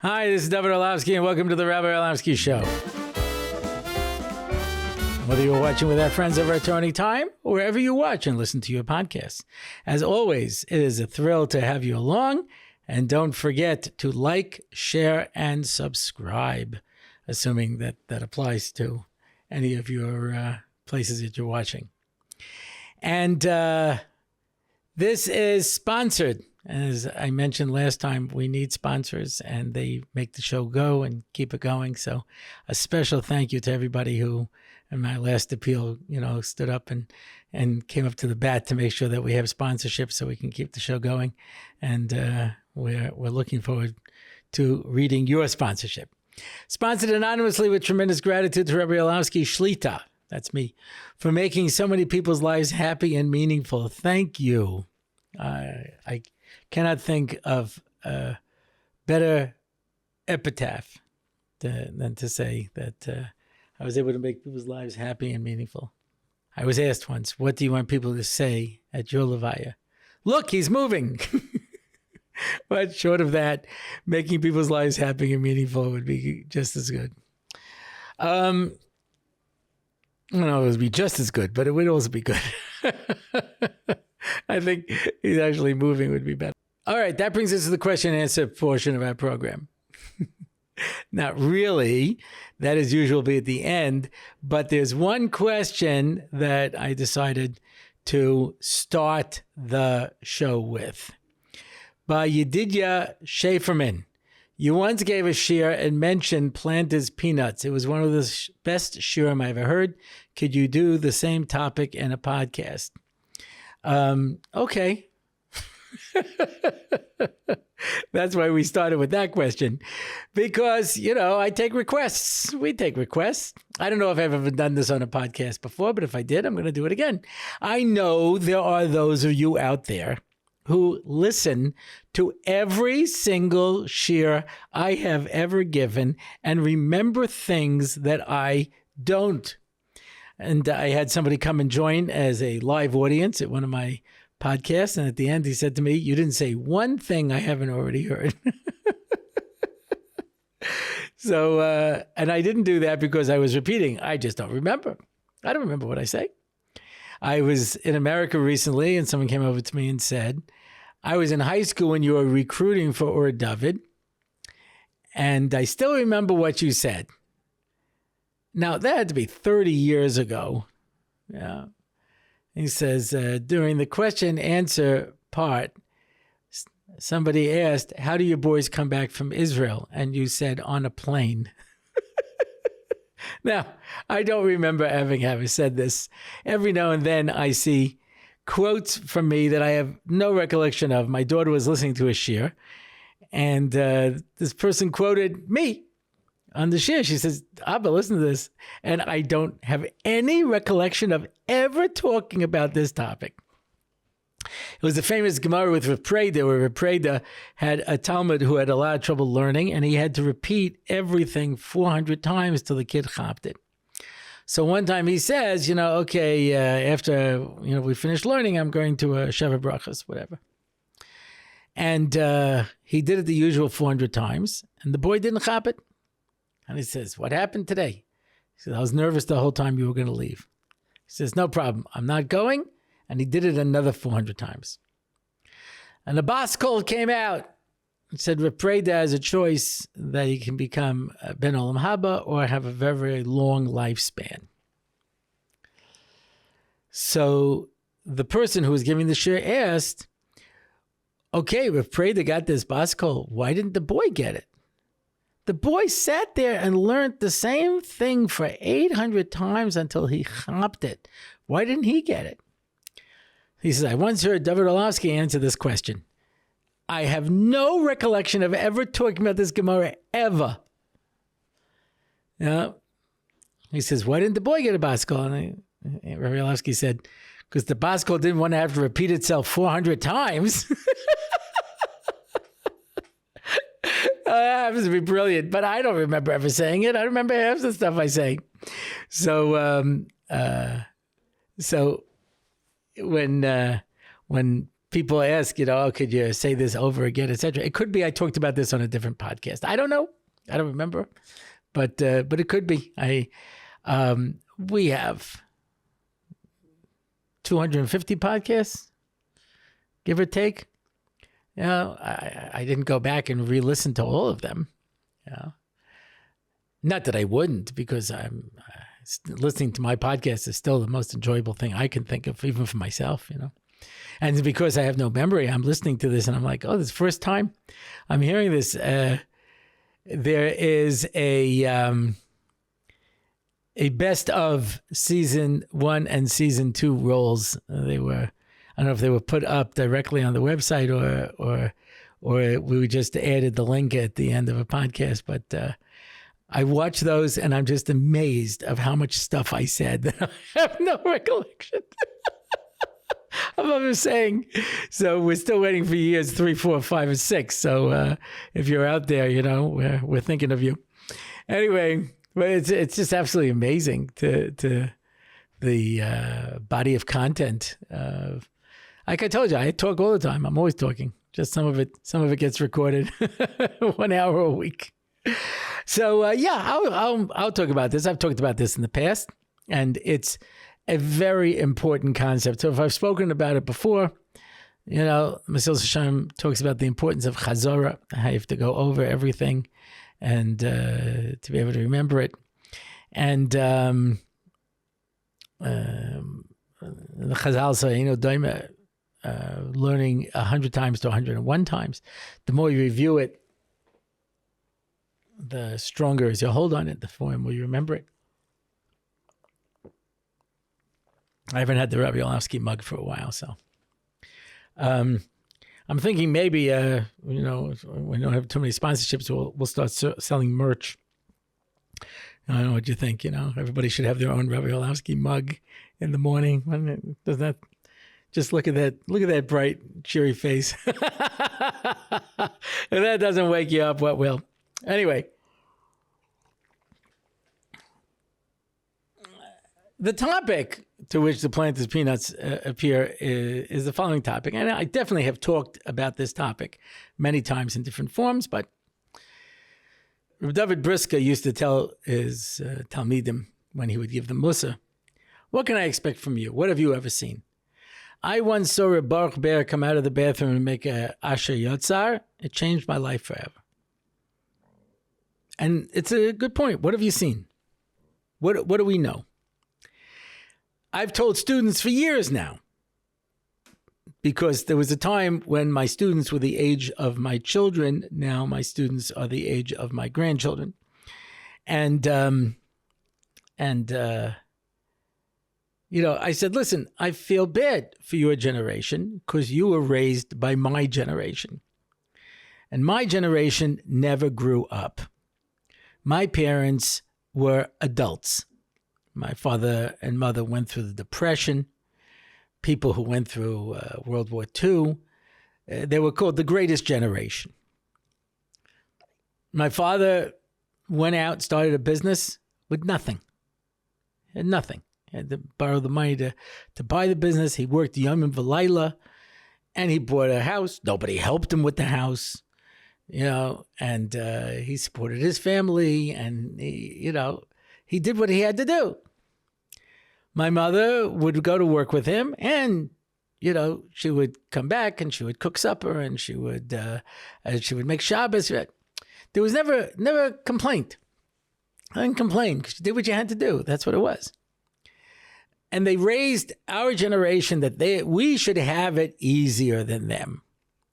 Hi, this is David Orlofsky, and welcome to the Rabbi Orlofsky Show. Whether you're watching with our friends over at Turning Time, or wherever you watch and listen to your podcasts. As always, it is a thrill to have you along, and don't forget to like, share, and subscribe, assuming that that applies to any of your places that you're watching. And this is sponsored. As I mentioned last time, we need sponsors, and they make the show go and keep it going. So a special thank you to everybody who, in my last appeal, stood up and came up to the bat to make sure that we have sponsorship so we can keep the show going. And we're looking forward to reading your sponsorship. Sponsored anonymously with tremendous gratitude to Rabbi Orlofsky Shlita, that's me, for making so many people's lives happy and meaningful. Thank you. I cannot think of a better epitaph than to say that I was able to make people's lives happy and meaningful. I was asked once, what do you want people to say at your levaya? Look, he's moving. But short of that, making people's lives happy and meaningful would be just as good. I don't know, it would be just as good, but it would also be good. I think he's actually moving would be better. All right, that brings us to the question and answer portion of our program. Not really. That is usually at the end, but there's one question that I decided to start the show with. By Yedidya Schaeferman. You once gave a shir and mentioned Planters peanuts. It was one of the best shirim I ever heard. Could you do the same topic in a podcast? Okay. That's why we started with that question. Because, I take requests. We take requests. I don't know if I've ever done this on a podcast before, but if I did, I'm going to do it again. I know there are those of you out there who listen to every single shir I have ever given and remember things that I don't. And I had somebody come and join as a live audience at one of my podcasts. And at the end, he said to me, you didn't say one thing I haven't already heard. So, and I didn't do that because I was repeating. I just don't remember. I don't remember what I say. I was in America recently, and someone came over to me and said, I was in high school when you were recruiting for Dovid, and I still remember what you said. Now, that had to be 30 years ago. Yeah. He says, during the question answer part, somebody asked, how do your boys come back from Israel? And you said, on a plane. Now, I don't remember having said this. Every now and then I see quotes from me that I have no recollection of. My daughter was listening to a shir, and this person quoted me on the shir. She says, Abba, listen to this. And I don't have any recollection of ever talking about this topic. It was the famous Gemara with Rav Preda, where Rav Preda had a Talmud who had a lot of trouble learning, and he had to repeat everything 400 times till the kid chopped it. So one time he says, after we finish learning, I'm going to a Sheva Brachas, whatever. And he did it the usual 400 times, and the boy didn't chop it. And he says, what happened today? He says, I was nervous the whole time you were going to leave. He says, no problem. I'm not going. And he did it another 400 times. And the boss call came out and said, Rav Preda has a choice that he can become Ben Olam Haba or have a very, very long lifespan. So the person who was giving the shir asked, okay, Rav Preda got this boss call. Why didn't the boy get it? The boy sat there and learned the same thing for 800 times until he chopped it. Why didn't he get it? He says, I once heard David Orlofsky answer this question. I have no recollection of ever talking about this Gemara, ever. Yeah. He says, why didn't the boy get a baskol? And Rabbi Orlofsky said, because the baskol didn't want to have to repeat itself 400 times. That happens to be brilliant, but I don't remember ever saying it. I remember half the stuff I say. So when people ask, oh, could you say this over again, etc. It could be I talked about this on a different podcast. I don't know. I don't remember, but it could be. We have 250 podcasts, give or take. I didn't go back and re-listen to all of them. Not that I wouldn't, because I'm listening to my podcast is still the most enjoyable thing I can think of, even for myself. And because I have no memory, I'm listening to this and I'm like, oh, this is the first time I'm hearing this. There is a best of season 1 and season 2 rolls. I don't know if they were put up directly on the website or we just added the link at the end of a podcast. But I watch those and I'm just amazed of how much stuff I said that I have no recollection of ever saying. So we're still waiting for years 3, 4, 5, and 6. So if you're out there, we're thinking of you. Anyway, but it's just absolutely amazing to the body of content. Like I told you, I talk all the time. I'm always talking. Just some of it gets recorded 1 hour a week. So I'll talk about this. I've talked about this in the past, and it's a very important concept. So if I've spoken about it before, Mesilas Yesharim talks about the importance of chazara, how you have to go over everything and to be able to remember it. And the Chazal say, learning 100 times to 101 times. The more you review it, the stronger is your hold on it, the more you remember it. I haven't had the Rabbi Orlofsky mug for a while, so I'm thinking maybe we don't have too many sponsorships. We'll start selling merch. I don't know what you think. Everybody should have their own Rabbi Orlofsky mug in the morning. Does that? Just look at that bright, cheery face. If that doesn't wake you up, what will? Anyway, the topic to which the Planter's Peanuts appear is the following topic. And I definitely have talked about this topic many times in different forms, but Dovid Briska used to tell his Talmidim when he would give them Musa, what can I expect from you? What have you ever seen? I once saw a Baruch Bear come out of the bathroom and make a Asher Yotzar. It changed my life forever. And it's a good point. What have you seen? What do we know? I've told students for years now, because there was a time when my students were the age of my children. Now my students are the age of my grandchildren. And I said, listen, I feel bad for your generation because you were raised by my generation. And my generation never grew up. My parents were adults. My father and mother went through the Depression. People who went through World War II, they were called the greatest generation. My father went out, started a business with nothing. Had nothing. He had to borrow the money to buy the business. He worked Yom V'Layla, and he bought a house. Nobody helped him with the house, and he supported his family, and he did what he had to do. My mother would go to work with him, and she would come back and she would cook supper, and she would make Shabbos. There was never complaint. I didn't complain because you did what you had to do. That's what it was. And they raised our generation that we should have it easier than them.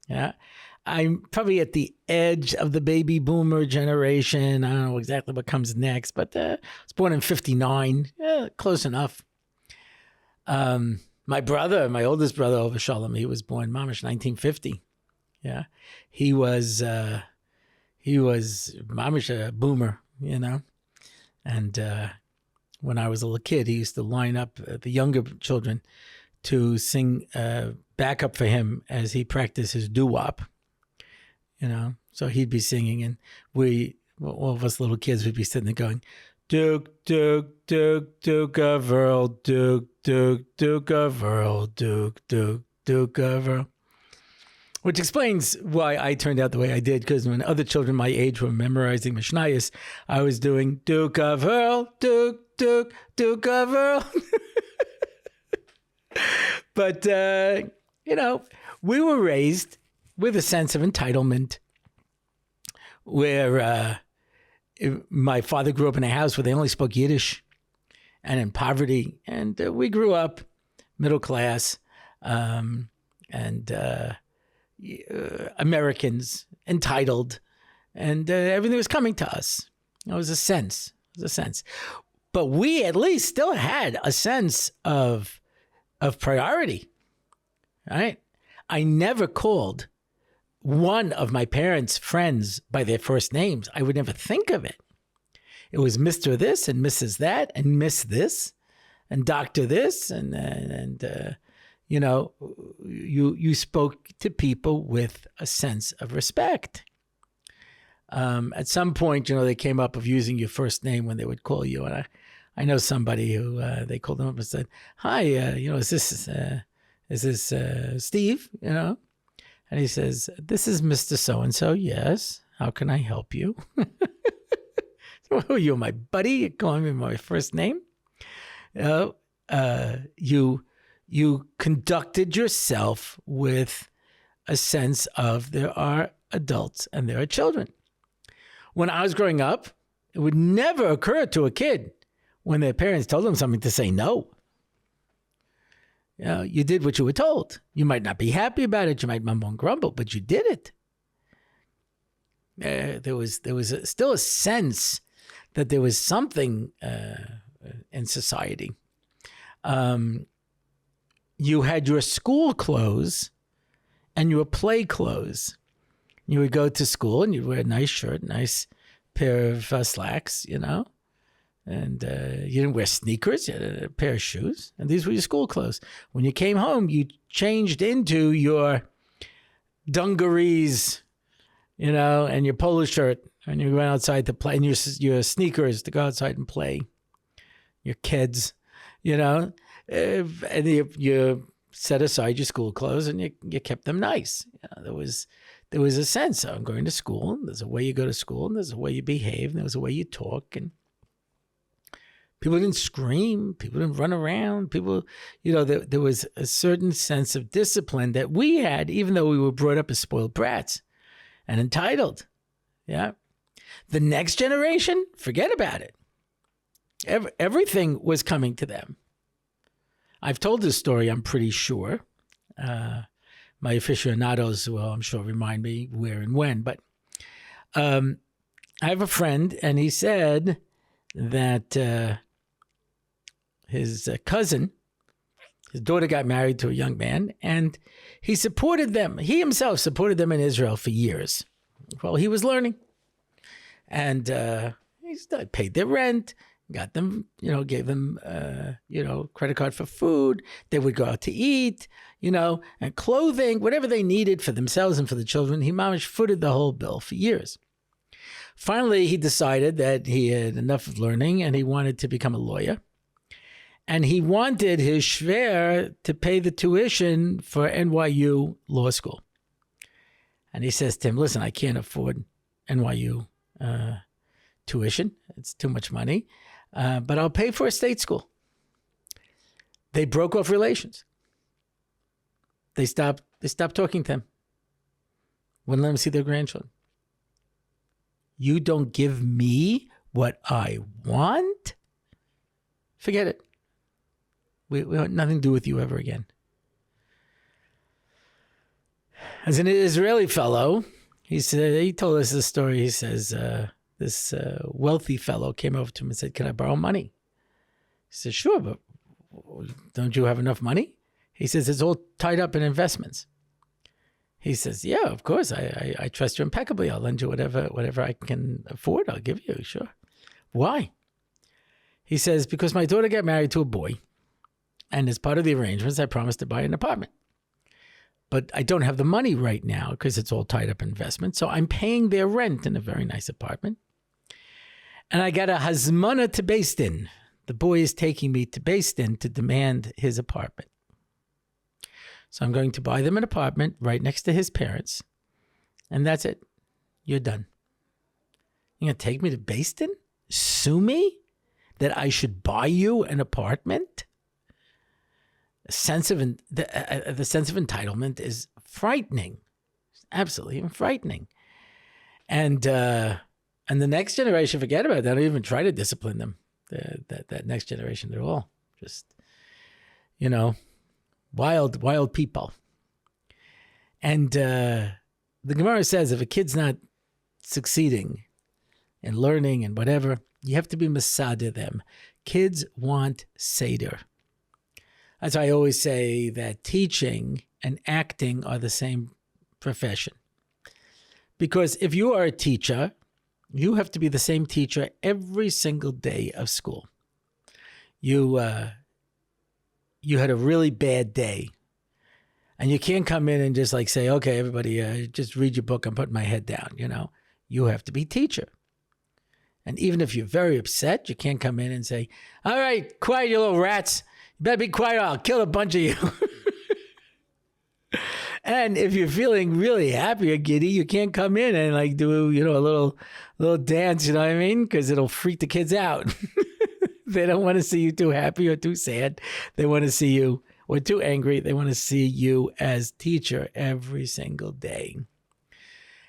Yeah, I'm probably at the edge of the baby boomer generation. I don't know exactly what comes next, but I was born in 59. Close enough. My oldest brother, Over Shalom, he was born mamish 1950. Yeah, he was mamish a boomer, and when I was a little kid, he used to line up the younger children to sing backup for him as he practiced his doo-wop. So he'd be singing, and all of us little kids would be sitting there going, Duke, Duke, Duke, Duke of Earl, Duke, Duke, Duke of Earl, Duke, Duke, Duke of Earl. Which explains why I turned out the way I did, because when other children my age were memorizing Mishnayos, I was doing Duke of Earl, Duke, Duke, Duke of Earl. But, we were raised with a sense of entitlement where my father grew up in a house where they only spoke Yiddish and in poverty. And we grew up middle class and Americans, entitled, and everything was coming to us. It was a sense. But we at least still had a sense of priority, right? I never called one of my parents' friends by their first names. I would never think of it. It was Mr. This and Mrs. That and Miss This and Dr. This you spoke to people with a sense of respect. At some point, they came up of using your first name when they would call you. And I know somebody who they called them up and said, "Hi, is this Steve?" And he says, "This is Mr. So-and-so. Yes. How can I help you?" "Oh, you're my buddy. You're calling me my first name." You conducted yourself with a sense of there are adults and there are children. When I was growing up, it would never occur to a kid when their parents told them something to say no. You did what you were told. You might not be happy about it. You might mumble and grumble, but you did it. There was still a sense that there was something in society. You had your school clothes and your play clothes. You would go to school and you'd wear a nice shirt, nice pair of slacks, and you didn't wear sneakers. You had a pair of shoes, and these were your school clothes. When you came home, you changed into your dungarees, and your polo shirt, and you went outside to play, and your sneakers to go outside and play, your kids, and you set aside your school clothes and you kept them nice. There was a sense of, I'm going to school, and there's a way you go to school, and there's a way you behave, and there's a way you talk, and people didn't scream, people didn't run around, there was a certain sense of discipline that we had, even though we were brought up as spoiled brats and entitled. Yeah. The next generation, forget about it. Everything was coming to them. I've told this story, I'm pretty sure. My aficionados will, I'm sure, remind me where and when. But I have a friend, and he said that his cousin, his daughter got married to a young man, and he supported them. He himself supported them in Israel for years. Well, he was learning. And he paid their rent, got them, gave them, credit card for food. They would go out to eat, and clothing, whatever they needed for themselves and for the children. He mamish footed the whole bill for years. Finally, he decided that he had enough of learning and he wanted to become a lawyer. And he wanted his shver to pay the tuition for NYU law school. And he says to him, "Listen, I can't afford NYU tuition. It's too much money. But I'll pay for a state school." They broke off relations. They stopped talking to him. Wouldn't let him see their grandchildren. You don't give me what I want? Forget it. We want nothing to do with you ever again. As an Israeli fellow, he told us this story. He says, this wealthy fellow came over to him and said, "Can I borrow money?" He said, "Sure, but don't you have enough money?" He says, "It's all tied up in investments." He says, "Yeah, of course. I trust you impeccably. I'll lend you whatever I can afford. I'll give you, sure." "Why?" He says, "Because my daughter got married to a boy, and as part of the arrangements, I promised to buy an apartment. But I don't have the money right now because it's all tied up in investments. So I'm paying their rent in a very nice apartment. And I got a hazmana to Beis Din. The boy is taking me to Beis Din to demand his apartment. So I'm going to buy them an apartment right next to his parents. And that's it. You're done. You're going to take me to Baston? Sue me that I should buy you an apartment? The sense of entitlement is frightening. It's absolutely frightening. And the next generation, forget about it. They don't even try to discipline them. That next generation, they're all just, wild people. And the Gemara says if a kid's not succeeding in learning and whatever, you have to be masada them. Kids want seder. That's why I always say that teaching and acting are the same profession. Because if you are a teacher, you have to be the same teacher every single day of school. You had a really bad day, and you can't come in and just say, okay, everybody, just read your book. I'm putting my head down. You have to be teacher. And even if you're very upset, you can't come in and say, all right, quiet, you little rats. You better be quiet or I'll kill a bunch of you. And if you're feeling really happy or giddy, you can't come in and do, a little dance, you know what I mean? Because it'll freak the kids out. They don't want to see you too happy or too sad. They want to see you, or too angry. They want to see you as teacher every single day.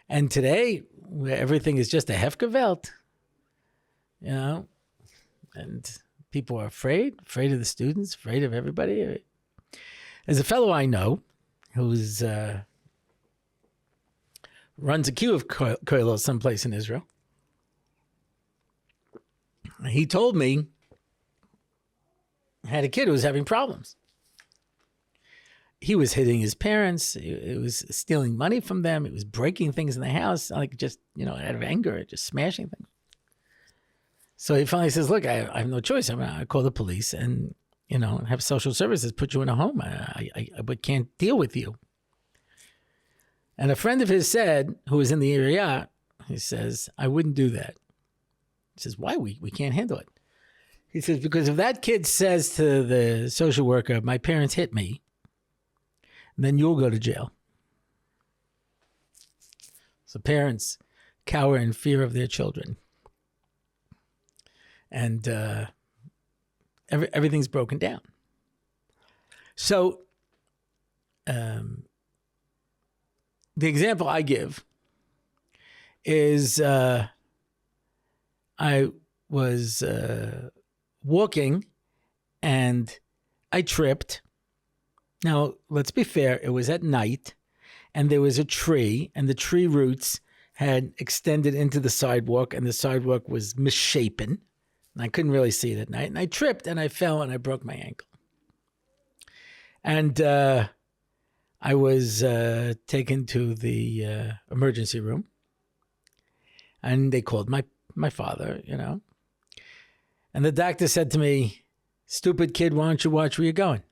And today, where everything is just a hefgewalt, and people are afraid of the students, afraid of everybody. There's a fellow I know who's runs a queue of koilos someplace in Israel. He told me he had a kid who was having problems. He was hitting his parents. He was stealing money from them. He was breaking things in the house, out of anger, just smashing things. So he finally says, look, I have no choice. I'm going to call the police and, have social services put you in a home. I can't deal with you. And a friend of his said, who was in the area, he says, I wouldn't do that. He says, why? We can't handle it. He says, because if that kid says to the social worker, my parents hit me, then you'll go to jail. So parents cower in fear of their children. And everything's broken down. So the example I give is I was walking and I tripped. Now, let's be fair. It was at night and there was a tree and the tree roots had extended into the sidewalk and the sidewalk was misshapen. And I couldn't really see it at night. And I tripped and I fell and I broke my ankle. And I was taken to the emergency room. And they called my father, And the doctor said to me, stupid kid, why don't you watch where you're going?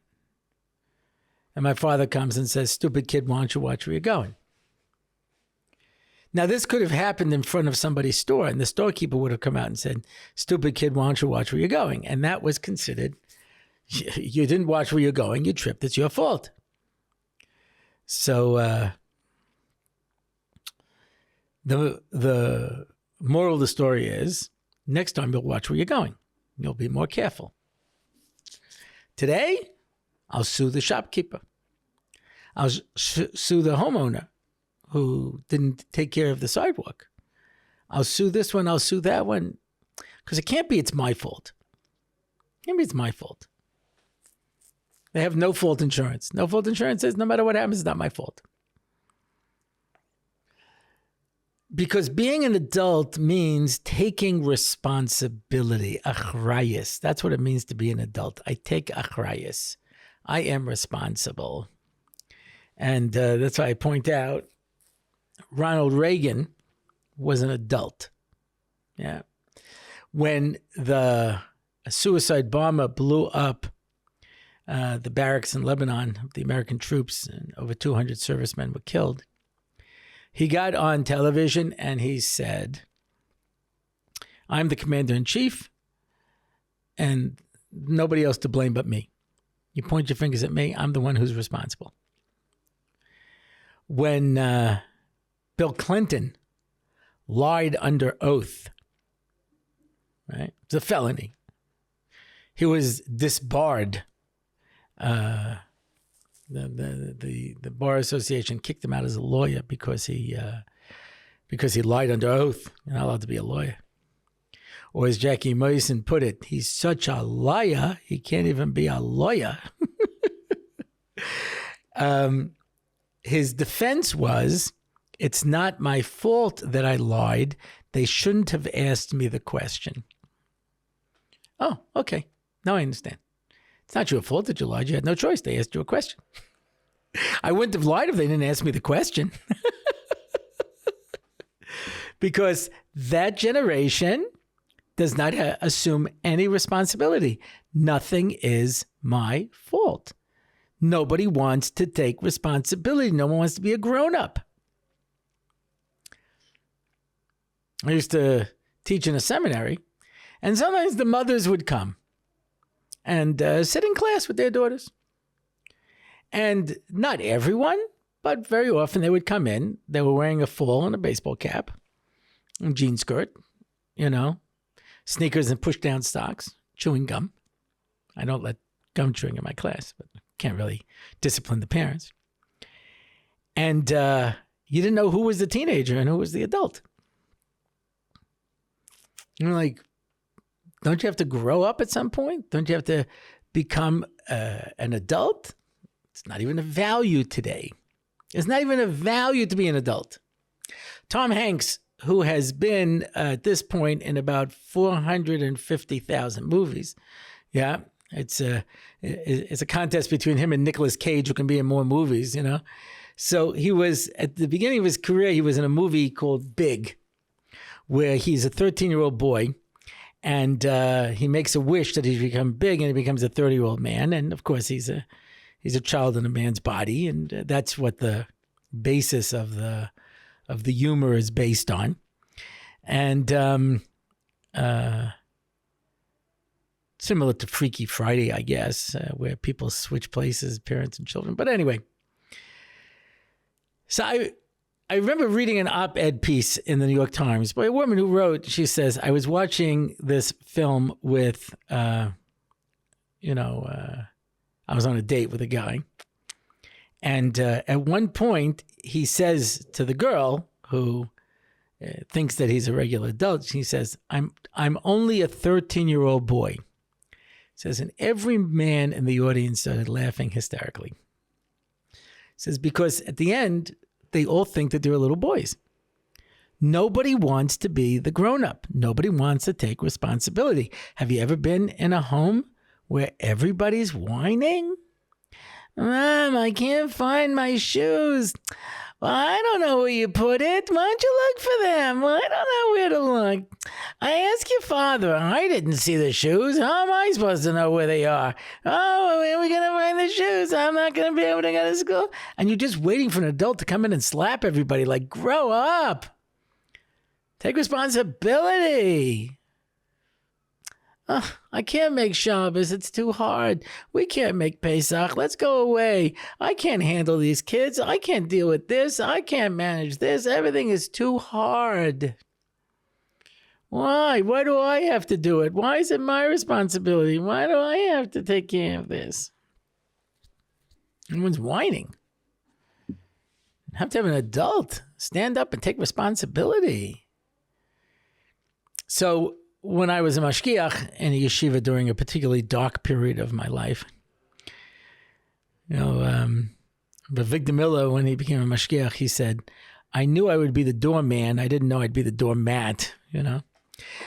And my father comes and says, stupid kid, why don't you watch where you're going? Now, this could have happened in front of somebody's store, and the storekeeper would have come out and said, stupid kid, why don't you watch where you're going? And that was considered, you didn't watch where you're going, you tripped, it's your fault. So the moral of the story is, next time you'll watch where you're going. You'll be more careful. Today, I'll sue the shopkeeper. I'll sue the homeowner who didn't take care of the sidewalk. I'll sue this one, I'll sue that one. Because it can't be it's my fault. It can't be it's my fault. They have no fault insurance. No fault insurance says no matter what happens, it's not my fault. Because being an adult means taking responsibility, achrayus. That's what it means to be an adult. I take achrayus. I am responsible. And that's why I point out Ronald Reagan was an adult. Yeah. When the suicide bomber blew up the barracks in Lebanon, the American troops, and over 200 servicemen were killed, he got on television and he said, I'm the commander-in-chief and nobody else to blame but me. You point your fingers at me, I'm the one who's responsible. when Bill Clinton lied under oath, right? It's a felony. He was disbarred. The Bar Association kicked him out as a lawyer because he lied under oath. You're not allowed to be a lawyer. Or as Jackie Mason put it, he's such a liar, he can't even be a lawyer. His defense was, it's not my fault that I lied. They shouldn't have asked me the question. Oh, okay. Now I understand. It's not your fault that you lied. You had no choice. They asked you a question. I wouldn't have lied if they didn't ask me the question. Because that generation does not assume any responsibility. Nothing is my fault. Nobody wants to take responsibility. No one wants to be a grown-up. I used to teach in a seminary, and sometimes the mothers would come and sit in class with their daughters. And not everyone, but very often they would come in. They were wearing a full and a baseball cap, a jean skirt, sneakers and push-down socks, chewing gum. I don't let gum chewing in my class, but can't really discipline the parents. And you didn't know who was the teenager and who was the adult. You're like, don't you have to grow up at some point? Don't you have to become an adult? It's not even a value today. It's not even a value to be an adult. Tom Hanks, who has been at this point in about 450,000 movies. Yeah, it's a contest between him and Nicolas Cage, who can be in more movies, So he was, at the beginning of his career, he was in a movie called Big, where he's a 13-year-old boy, and he makes a wish that he's become big and he becomes a 30-year-old man. And of course, he's a child in a man's body, and that's what the basis of the humor is based on. And similar to Freaky Friday, I guess, where people switch places, parents and children. But anyway, so I remember reading an op-ed piece in the New York Times by a woman who wrote, she says, I was watching this film with, I was on a date with a guy. And at one point, he says to the girl who thinks that he's a regular adult, he says, I'm only a 13-year-old boy. He says, and every man in the audience started laughing hysterically. He says, because at the end, they all think that they're little boys. Nobody wants to be the grown-up. Nobody wants to take responsibility. Have you ever been in a home where everybody's whining? Mom, I can't find my shoes. Well, I don't know where you put it. Why don't you look for them? Well, I don't know where to look. I asked your father. I didn't see the shoes. How am I supposed to know where they are? Oh, where are we going to find the shoes? I'm not going to be able to go to school. And you're just waiting for an adult to come in and slap everybody like, grow up. Take responsibility. I can't make Shabbos. It's too hard. We can't make Pesach. Let's go away. I can't handle these kids. I can't deal with this. I can't manage this. Everything is too hard. Why? Why do I have to do it? Why is it my responsibility? Why do I have to take care of this? Everyone's whining. You have to have an adult stand up and take responsibility. So when I was a mashgiach in a yeshiva during a particularly dark period of my life, but Victor Miller, when he became a mashgiach, he said, I knew I would be the doorman. I didn't know I'd be the doormat,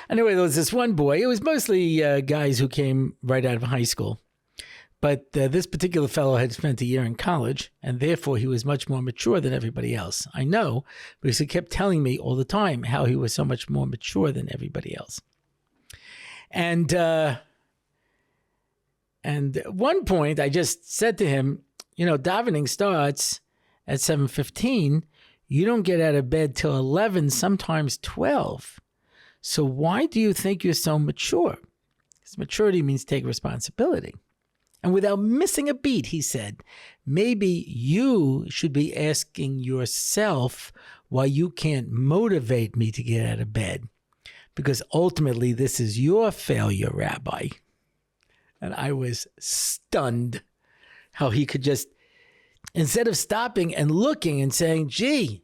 Anyway, there was this one boy. It was mostly guys who came right out of high school. But this particular fellow had spent a year in college, and therefore he was much more mature than everybody else. I know, because he kept telling me all the time how he was so much more mature than everybody else. And at one point, I just said to him, davening starts at 7:15. You don't get out of bed till 11, sometimes 12. So why do you think you're so mature? Because maturity means take responsibility. And without missing a beat, he said, maybe you should be asking yourself why you can't motivate me to get out of bed. Because ultimately, this is your failure, Rabbi. And I was stunned how he could just, instead of stopping and looking and saying, gee,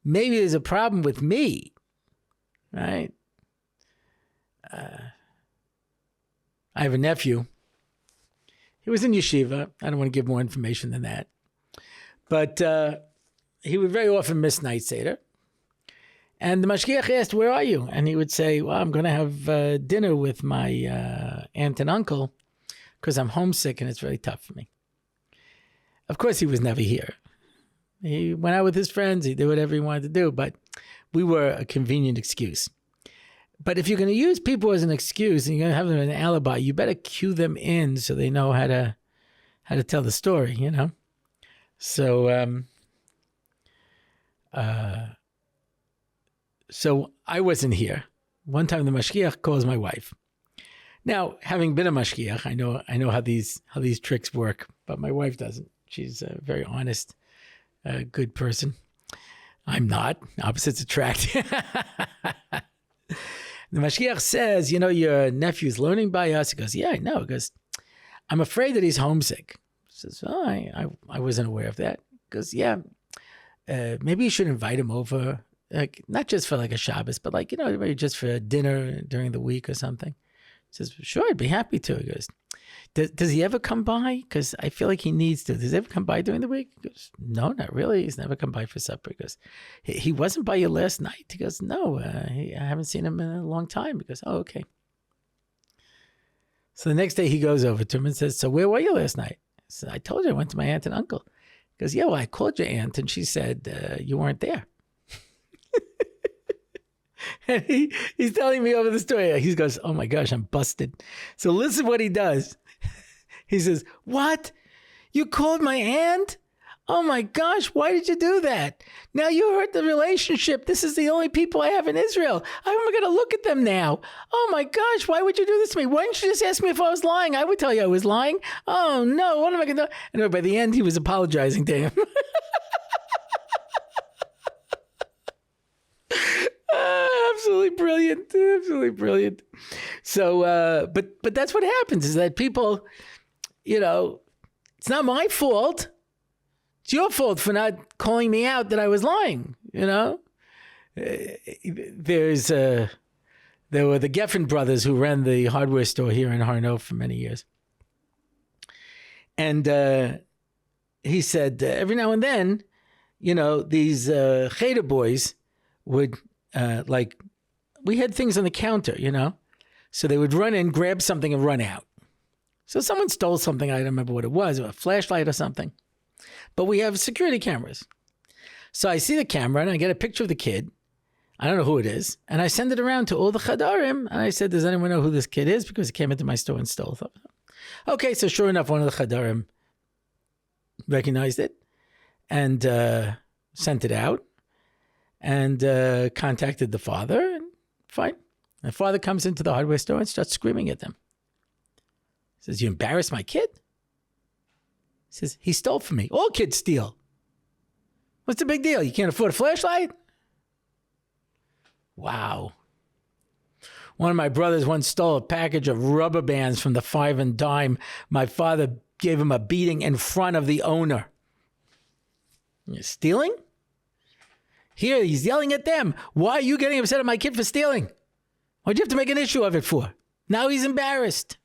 maybe there's a problem with me, right? I have a nephew. He was in yeshiva. I don't want to give more information than that. But he would very often miss night Seder. And the mashgiach asked, where are you? And he would say, well, I'm going to have dinner with my aunt and uncle because I'm homesick and it's really tough for me. Of course, he was never here. He went out with his friends. He did whatever he wanted to do. But we were a convenient excuse. But if you're going to use people as an excuse and you're going to have them an alibi, you better cue them in so they know how to tell the story, you know? So, so I wasn't here. One time the mashgiach calls my wife. Now, having been a mashgiach, I know how these tricks work, but my wife doesn't. She's a very honest, good person. I'm not. Opposites attract. The mashgiach says, you know, your nephew's learning by us. He goes, yeah, I know. He goes, I'm afraid that he's homesick. He says, oh, I wasn't aware of that. He goes, yeah, maybe you should invite him over, like not just for like a Shabbos, but like, you know, maybe just for dinner during the week or something. He says, sure, I'd be happy to. He goes, does he ever come by? Because I feel like he needs to. Does he ever come by during the week? He goes, no, not really. He's never come by for supper. He goes, he wasn't by you last night. He goes, no, I haven't seen him in a long time. He goes, oh, okay. So the next day he goes over to him and says, so where were you last night? I said, I told you I went to my aunt and uncle. He goes, yeah, well, I called your aunt and she said you weren't there. And he's telling me over the story. He goes, oh my gosh, I'm busted. So listen what he does. He says, what? You called my aunt? Oh my gosh, why did you do that? Now you hurt the relationship. This is the only people I have in Israel. I'm going to look at them now. Oh my gosh, why would you do this to me? Why didn't you just ask me if I was lying? I would tell you I was lying. Oh no, what am I going to do? And by the end, he was apologizing to him. Absolutely brilliant. Absolutely brilliant. So, but that's what happens is that people, you know, it's not my fault. It's your fault for not calling me out that I was lying, you know? There were the Geffen brothers who ran the hardware store here in Harno for many years. And he said, every now and then, you know, these Cheder boys would, we had things on the counter, you know? So they would run in, grab something, and run out. So someone stole something, I don't remember what it was, a flashlight or something. But we have security cameras. So I see the camera, and I get a picture of the kid. I don't know who it is. And I send it around to all the Chadarim. And I said, does anyone know who this kid is? Because he came into my store and stole something. Okay, so sure enough, one of the Chadarim recognized it and sent it out and contacted the father. And fine. The father comes into the hardware store and starts screaming at them. He says, you embarrassed my kid? He says, he stole from me. All kids steal. What's the big deal? You can't afford a flashlight? Wow. One of my brothers once stole a package of rubber bands from the 5 and dime. My father gave him a beating in front of the owner. You're stealing? Here, he's yelling at them. Why are you getting upset at my kid for stealing? What'd you have to make an issue of it for? Now he's embarrassed.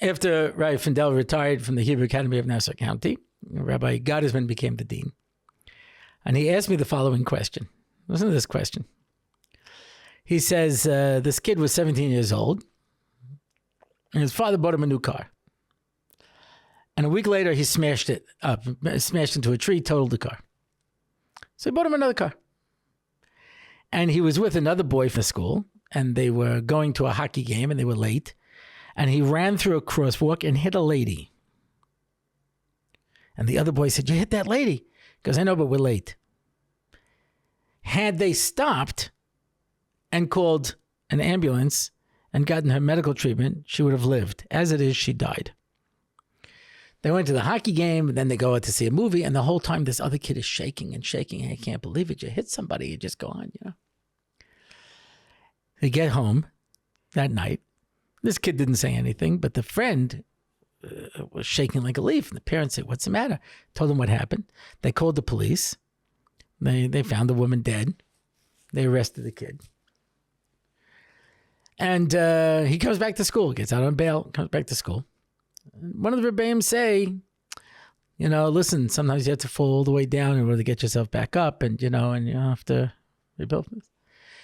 After Rabbi Findel retired from the Hebrew Academy of Nassau County, Rabbi Gottesman became the dean. And he asked me the following question. Listen to this question. He says, this kid was 17 years old, and his father bought him a new car. And a week later, he smashed it up, smashed into a tree, totaled the car. So he bought him another car. And he was with another boy from school, and they were going to a hockey game, and they were late. And he ran through a crosswalk and hit a lady. And the other boy said, you hit that lady? He goes, I know, but we're late. Had they stopped and called an ambulance and gotten her medical treatment, she would have lived. As it is, she died. They went to the hockey game, and then they go out to see a movie, and the whole time this other kid is shaking and shaking. I can't believe it. You hit somebody, you just go on, They get home that night. This kid didn't say anything, but the friend was shaking like a leaf. And the parents said, "What's the matter?" Told them what happened. They called the police. They found the woman dead. They arrested the kid. And he comes back to school, gets out on bail, comes back to school. One of the Rebbeim say, listen, sometimes you have to fall all the way down in order to get yourself back up, and you have to rebuild this.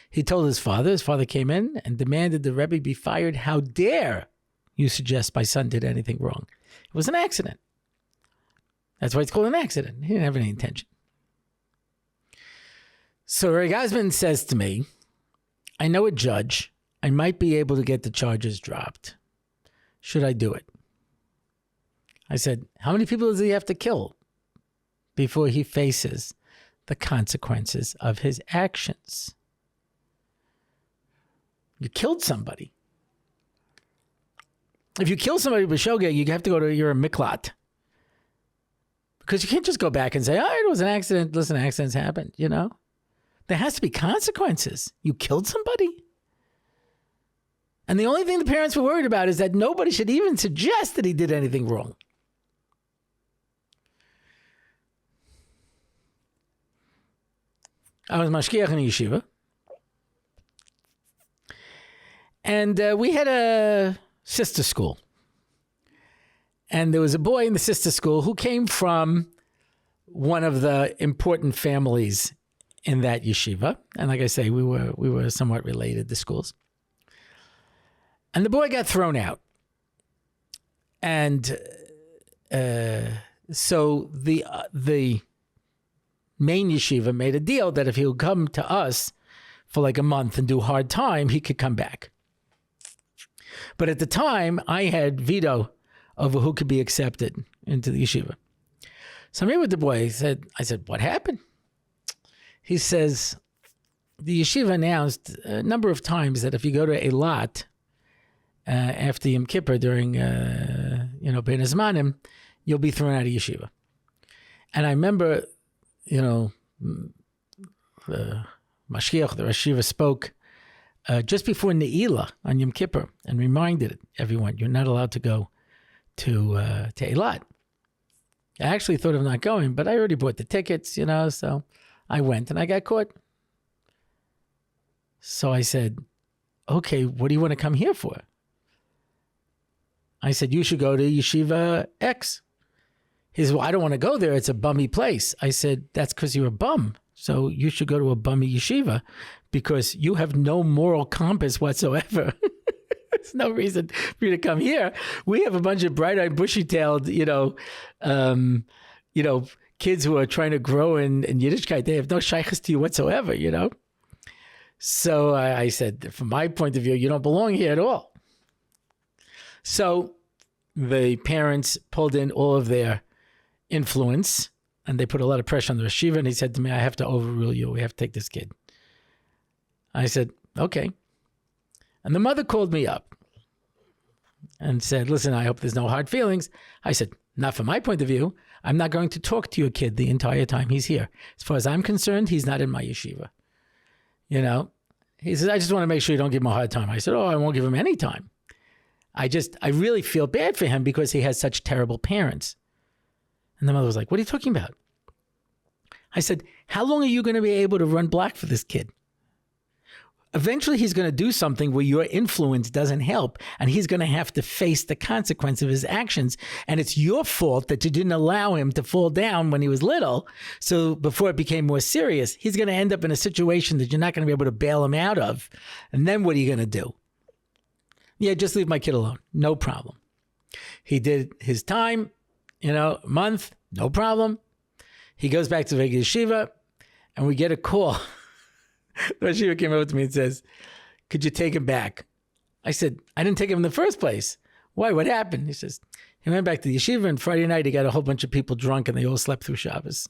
He told his father. His father came in and demanded the Rebbe be fired. How dare you suggest my son did anything wrong? It was an accident. That's why it's called an accident. He didn't have any intention. So Rabbi Gosman says to me, I know a judge. I might be able to get the charges dropped. Should I do it? I said, how many people does he have to kill before he faces the consequences of his actions? You killed somebody. If you kill somebody with B'shogeg, you have to go to your miklat. Because you can't just go back and say, it was an accident. Listen, accidents happen, There has to be consequences. You killed somebody. And the only thing the parents were worried about is that nobody should even suggest that he did anything wrong. I was mashkiach in a yeshiva. And we had a sister school. And there was a boy in the sister school who came from one of the important families in that yeshiva. And like I say, we were somewhat related, the schools. And the boy got thrown out. And so the main yeshiva made a deal that if he would come to us for like a month and do hard time, he could come back. But at the time, I had veto over who could be accepted into the yeshiva. So I met with the boy. I said, what happened? He says, the yeshiva announced a number of times that if you go to Eilat after Yom Kippur during, Bein Zmanim, you'll be thrown out of yeshiva. And I remember, the Mashiach, the Rosh Yeshiva, spoke just before Ne'ilah on Yom Kippur and reminded everyone, you're not allowed to go to Eilat. I actually thought of not going, but I already bought the tickets, so I went and I got caught. So I said, okay, what do you want to come here for? I said, you should go to Yeshiva X. He said, well, I don't want to go there. It's a bummy place. I said, that's because you're a bum. So you should go to a bummy yeshiva because you have no moral compass whatsoever. There's no reason for you to come here. We have a bunch of bright-eyed, bushy-tailed, kids who are trying to grow in Yiddishkeit. They have no shaykhs to you whatsoever, So I said, from my point of view, you don't belong here at all. So the parents pulled in all of their influence, and they put a lot of pressure on the Rosh Yeshiva, and he said to me, I have to overrule you. We have to take this kid. I said, okay. And the mother called me up and said, listen, I hope there's no hard feelings. I said, not from my point of view. I'm not going to talk to your kid the entire time he's here. As far as I'm concerned, he's not in my yeshiva. He says, I just want to make sure you don't give him a hard time. I said, I won't give him any time. I really feel bad for him because he has such terrible parents. And the mother was like, what are you talking about? I said, how long are you going to be able to run block for this kid? Eventually, he's going to do something where your influence doesn't help, and he's going to have to face the consequence of his actions. And it's your fault that you didn't allow him to fall down when he was little. So before it became more serious, he's going to end up in a situation that you're not going to be able to bail him out of. And then what are you going to do? Yeah, just leave my kid alone. No problem. He did his time, a month, no problem. He goes back to Vegas Yeshiva, and we get a call. The Yeshiva came over to me and says, could you take him back? I said, I didn't take him in the first place. Why? What happened? He says, he went back to the yeshiva, and Friday night he got a whole bunch of people drunk, and they all slept through Shabbos.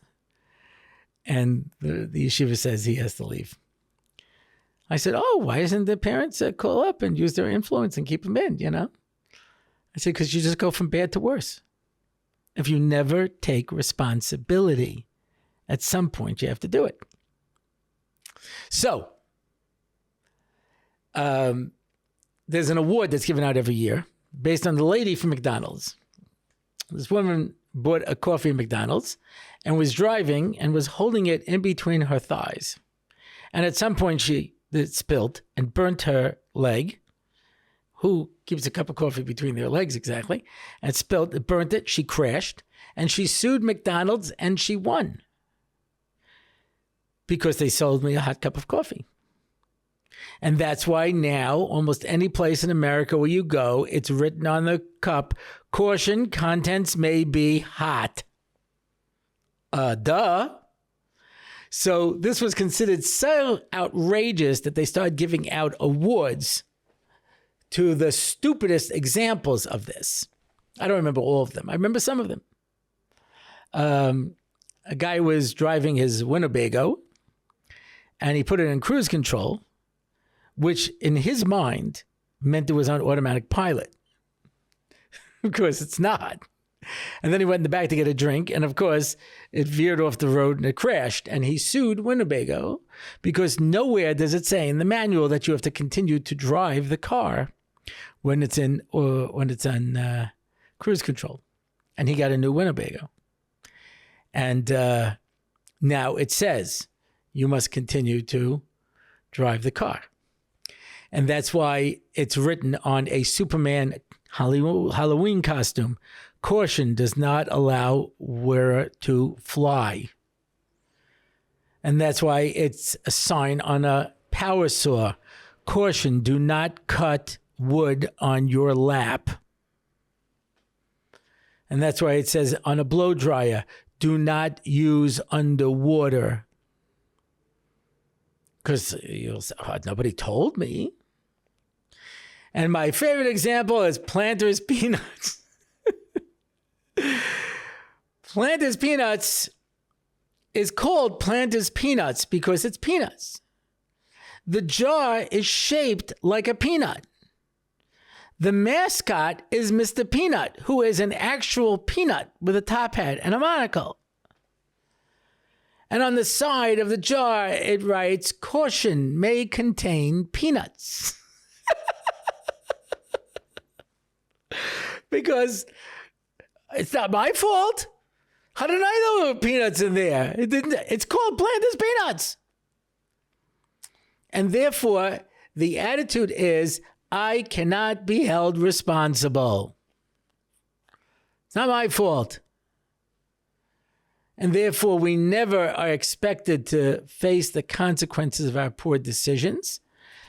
And the yeshiva says he has to leave. I said, oh, why isn't the parents call up and use their influence and keep them in, I said, because you just go from bad to worse. If you never take responsibility, at some point you have to do it. So, there's an award that's given out every year based on the lady from McDonald's. This woman bought a coffee at McDonald's and was driving and was holding it in between her thighs. And at some point it spilled and burnt her leg. Who keeps a cup of coffee between their legs exactly? And it burnt it. She crashed and she sued McDonald's and she won because they sold me a hot cup of coffee. And that's why now almost any place in America where you go, it's written on the cup, caution, contents may be hot. Duh. So this was considered so outrageous that they started giving out awards to the stupidest examples of this. I don't remember all of them. I remember some of them. A guy was driving his Winnebago and he put it in cruise control, which in his mind meant it was on automatic pilot. Of course, it's not. And then he went in the back to get a drink. And of course, it veered off the road and it crashed. And he sued Winnebago because nowhere does it say in the manual that you have to continue to drive the car when it's on cruise control. And he got a new Winnebago. And now it says you must continue to drive the car. And that's why it's written on a Superman Halloween costume, caution does not allow wearer to fly. And that's why it's a sign on a power saw, caution, do not cut wood on your lap. And that's why it says on a blow dryer, do not use underwater. Because you'll say, oh, nobody told me. And my favorite example is Planters Peanuts. Planters Peanuts is called Planters Peanuts because it's peanuts. The jar is shaped like a peanut. The mascot is Mr. Peanut, who is an actual peanut with a top hat and a monocle. And on the side of the jar, it writes, caution may contain peanuts. Because it's not my fault. How did I know there were peanuts in there? It's called Planters Peanuts. And therefore, the attitude is, I cannot be held responsible. It's not my fault. And therefore, we never are expected to face the consequences of our poor decisions.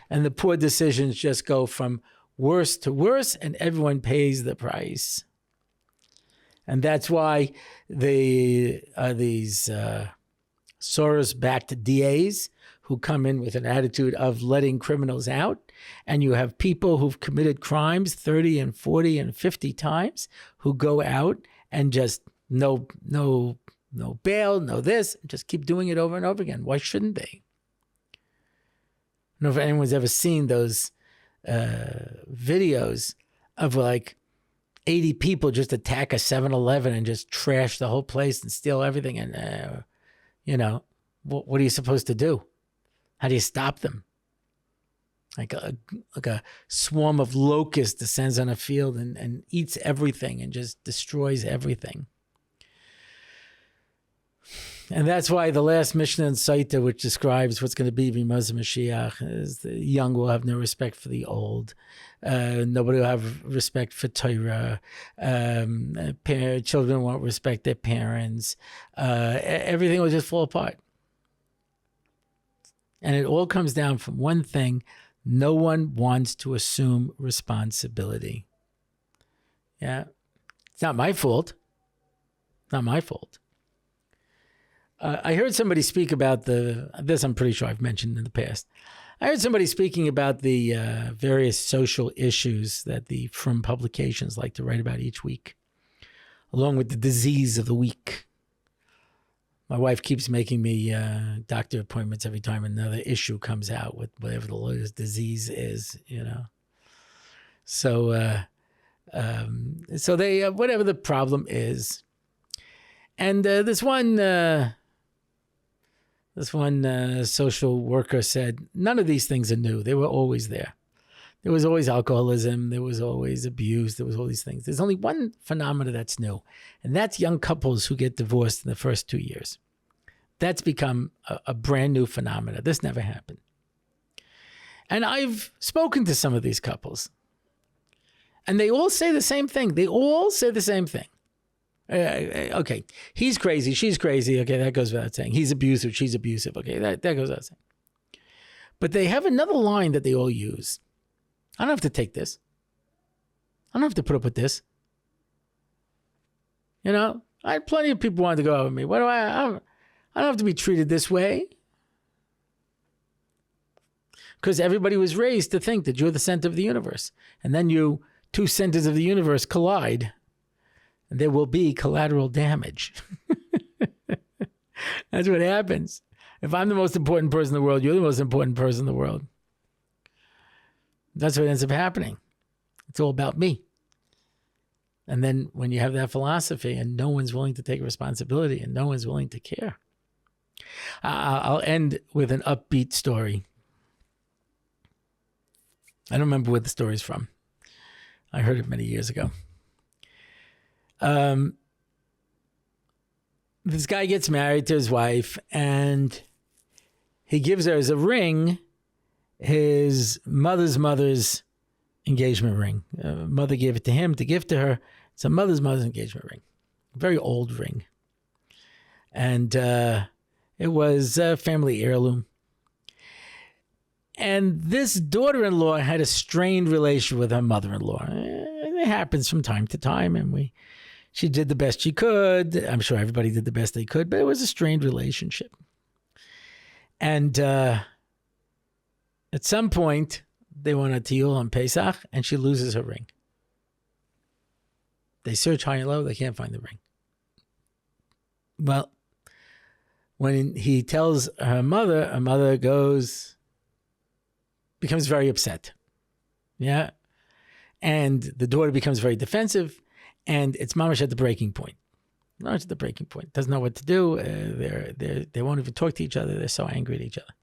And the poor decisions just go from worse to worse, and everyone pays the price. And that's why these Soros-backed DAs who come in with an attitude of letting criminals out, and you have people who've committed crimes 30 and 40 and 50 times who go out and just no bail, no this, just keep doing it over and over again. Why shouldn't they? I don't know if anyone's ever seen those videos of like 80 people just attack a 7-Eleven and just trash the whole place and steal everything. And, what are you supposed to do? How do you stop them? Like a swarm of locusts descends on a field and eats everything and just destroys everything. And that's why the last Mishnah in Saita, which describes what's going to be B'maz Mashiach, is the young will have no respect for the old. Nobody will have respect for Torah. Children won't respect their parents. Everything will just fall apart. And it all comes down from one thing. No one wants to assume responsibility. Yeah. It's not my fault. Not my fault. I heard somebody speak about this I'm pretty sure I've mentioned in the past. I heard somebody speaking about the various social issues that the Frum publications like to write about each week, along with the disease of the week. My wife keeps making me doctor appointments every time another issue comes out with whatever the latest disease is, So, so they whatever the problem is, and this one social worker said none of these things are new. They were always there. There was always alcoholism. There was always abuse. There was all these things. There's only one phenomenon that's new, and that's young couples who get divorced in the first 2 years. That's become a brand new phenomenon. This never happened. And I've spoken to some of these couples, and they all say the same thing. Okay, he's crazy. She's crazy. Okay, that goes without saying. He's abusive. She's abusive. Okay, that goes without saying. But they have another line that they all use. I don't have to take this. I don't have to put up with this. I had plenty of people wanted to go out with me. What do I don't have to be treated this way. Because everybody was raised to think that you're the center of the universe. And then two centers of the universe collide. And there will be collateral damage. That's what happens. If I'm the most important person in the world, you're the most important person in the world. That's what ends up happening. It's all about me. And then when you have that philosophy and no one's willing to take responsibility and no one's willing to care. I'll end with an upbeat story. I don't remember where the story's from. I heard it many years ago. This guy gets married to his wife and he gives her as a ring his mother's engagement ring. Mother gave it to him to give to her. It's a mother's engagement ring. A very old ring. And it was a family heirloom. And this daughter-in-law had a strained relation with her mother-in-law. It happens from time to time, and she did the best she could. I'm sure everybody did the best they could, but it was a strained relationship. And at some point, they went on Tiyul on Pesach, and she loses her ring. They search high and low. They can't find the ring. Well, when he tells her mother becomes very upset. Yeah. And the daughter becomes very defensive, and it's mamash at the breaking point. Mamash at the breaking point. Doesn't know what to do. They won't even talk to each other. They're so angry at each other.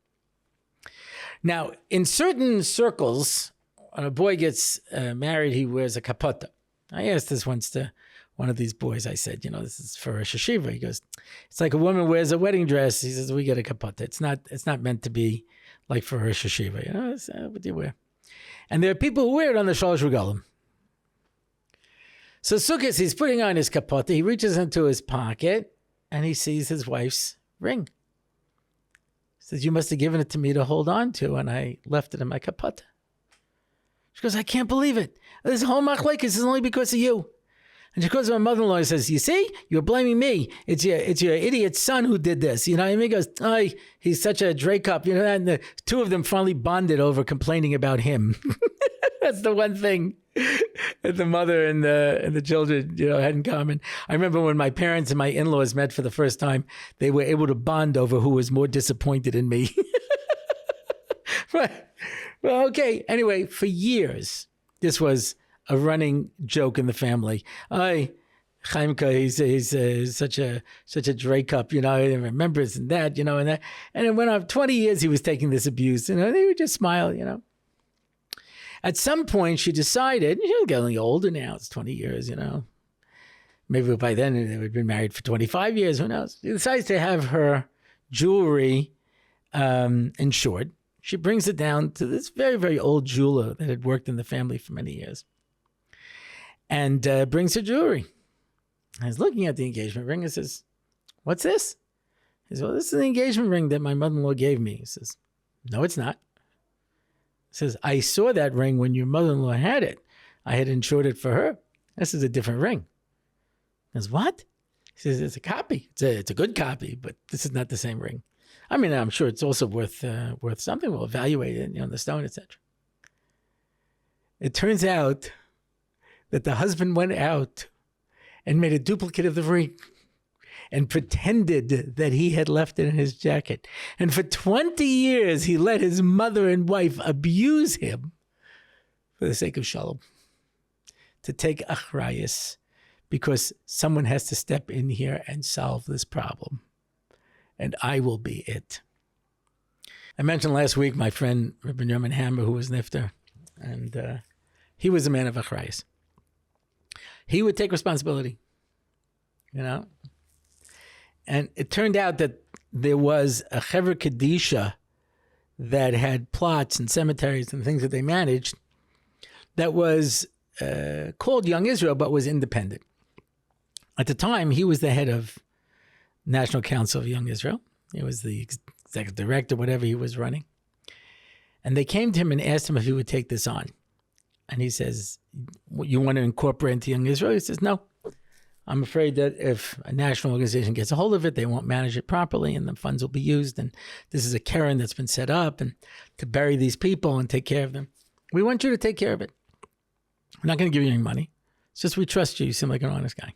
Now, in certain circles, when a boy gets married, he wears a kapota. I asked this once to one of these boys. I said, this is for a yeshiva. He goes, it's like a woman wears a wedding dress. He says, we get a kapota. It's not meant to be like for a yeshiva. It's what do you wear? And there are people who wear it on the Shalosh Regalim. So Sukkot, he's putting on his kapota. He reaches into his pocket and he sees his wife's ring. He says, you must have given it to me to hold on to, and I left it in my kapota. She goes, I can't believe it. This whole machlekes is only because of you. And she goes to my mother-in-law and says, you see, you're blaming me. It's your idiot son who did this. You know what I mean? He goes, oh, he's such a Drake up. And the two of them finally bonded over complaining about him. That's the one thing that the mother and the children, had in common. I remember when my parents and my in-laws met for the first time, they were able to bond over who was more disappointed in me. Well, okay. Anyway, for years, this was a running joke in the family. Chaimka, he's such a Drake up, he remembers and that, and that. And it went on 20 years he was taking this abuse, they would just smile, At some point she decided, she's getting older now, it's 20 years, Maybe by then they would have been married for 25 years, who knows? She decides to have her jewelry insured. She brings it down to this very, very old jeweler that had worked in the family for many years. And brings her jewelry. I was looking at the engagement ring and says, what's this? He says, well, this is the engagement ring that my mother-in-law gave me. He says, no, it's not. He says, I saw that ring when your mother-in-law had it. I had insured it for her. This is a different ring. He says, what? He says, it's a copy. It's a good copy, but this is not the same ring. I mean, I'm sure it's also worth something. We'll evaluate it, the stone, etc. It turns out that the husband went out and made a duplicate of the ring and pretended that he had left it in his jacket. And for 20 years, he let his mother and wife abuse him for the sake of shalom, to take achrayus, because someone has to step in here and solve this problem. And I will be it. I mentioned last week my friend Rabbi Hammer, who was nifter, and he was a man of achrayus. He would take responsibility, And it turned out that there was a Chevra Kadisha that had plots and cemeteries and things that they managed that was called Young Israel, but was independent. At the time, he was the head of National Council of Young Israel. He was the executive director, whatever he was running. And they came to him and asked him if he would take this on. And he says, you want to incorporate into Young Israel? He says, no. I'm afraid that if a national organization gets a hold of it, they won't manage it properly and the funds will be used. And this is a Karen that's been set up and to bury these people and take care of them. We want you to take care of it. We're not going to give you any money. It's just we trust you. You seem like an honest guy.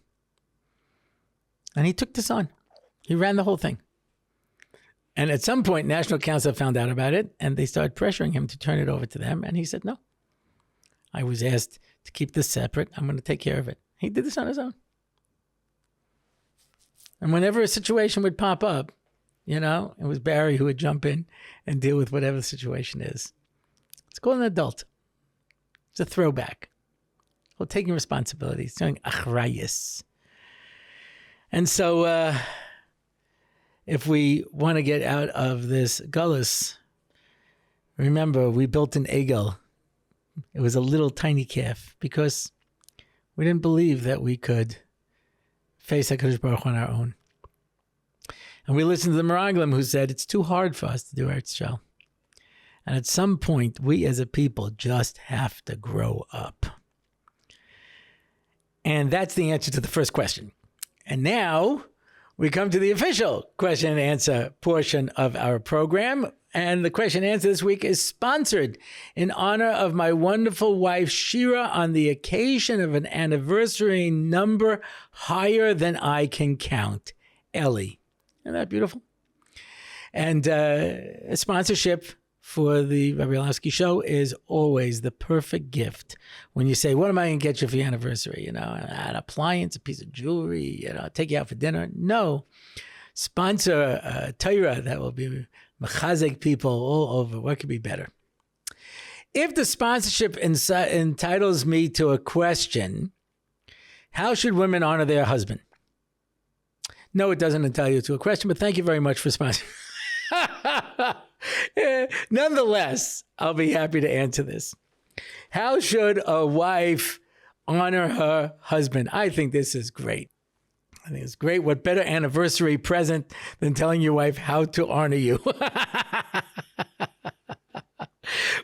And he took this on. He ran the whole thing. And at some point, National Council found out about it and they started pressuring him to turn it over to them. And he said, no. I was asked to keep this separate. I'm going to take care of it. He did this on his own. And whenever a situation would pop up, it was Barry who would jump in and deal with whatever the situation is. It's called an adult. It's a throwback. Well, taking responsibility. It's doing achrayus. And so if we want to get out of this gullus, remember, we built an egel. It was a little tiny calf because we didn't believe that we could face HaKadosh Baruch Hu on our own. And we listened to the Meraglim who said it's too hard for us to do Eretz Yisrael. And at some point, we as a people just have to grow up. And that's the answer to the first question. And now we come to the official question and answer portion of our program. And the question and answer this week is sponsored in honor of my wonderful wife, Shira, on the occasion of an anniversary number higher than I can count, Ellie. Isn't that beautiful? And a sponsorship for the Rabbi Orlofsky show is always the perfect gift. When you say, what am I going to get you for your anniversary? An appliance, a piece of jewelry, take you out for dinner. No. Sponsor a Torah that will be mechazek people all over. What could be better? If the sponsorship entitles me to a question, how should women honor their husband? No, it doesn't entitle you to a question, but thank you very much for sponsoring. Nonetheless, I'll be happy to answer this. How should a wife honor her husband? I think this is great. I think it's great. What better anniversary present than telling your wife how to honor you?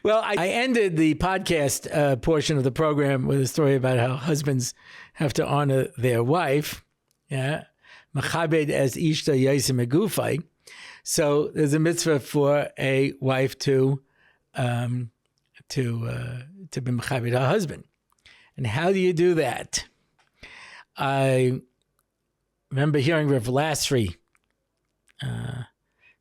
Well, I ended the podcast portion of the program with a story about how husbands have to honor their wife. Yeah. Machabed as ishta yaisim egufai. So there's a mitzvah for a wife to be machabed her husband. And how do you do that? I remember hearing Rav Lasry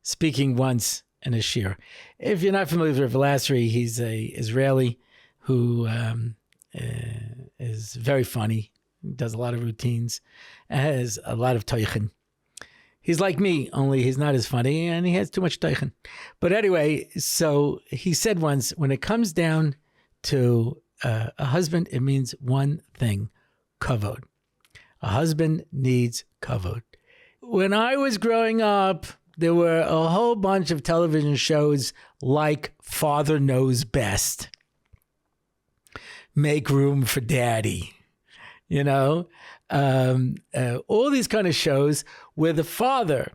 speaking once in a shir. If you're not familiar with Rav Lasry, he's a Israeli who is very funny, does a lot of routines, has a lot of teichen. He's like me, only he's not as funny, and he has too much teichen. But anyway, so he said once, when it comes down to a husband, it means one thing, kavod. A husband needs kavod. When I was growing up, there were a whole bunch of television shows like Father Knows Best, Make Room for Daddy, all these kind of shows where the father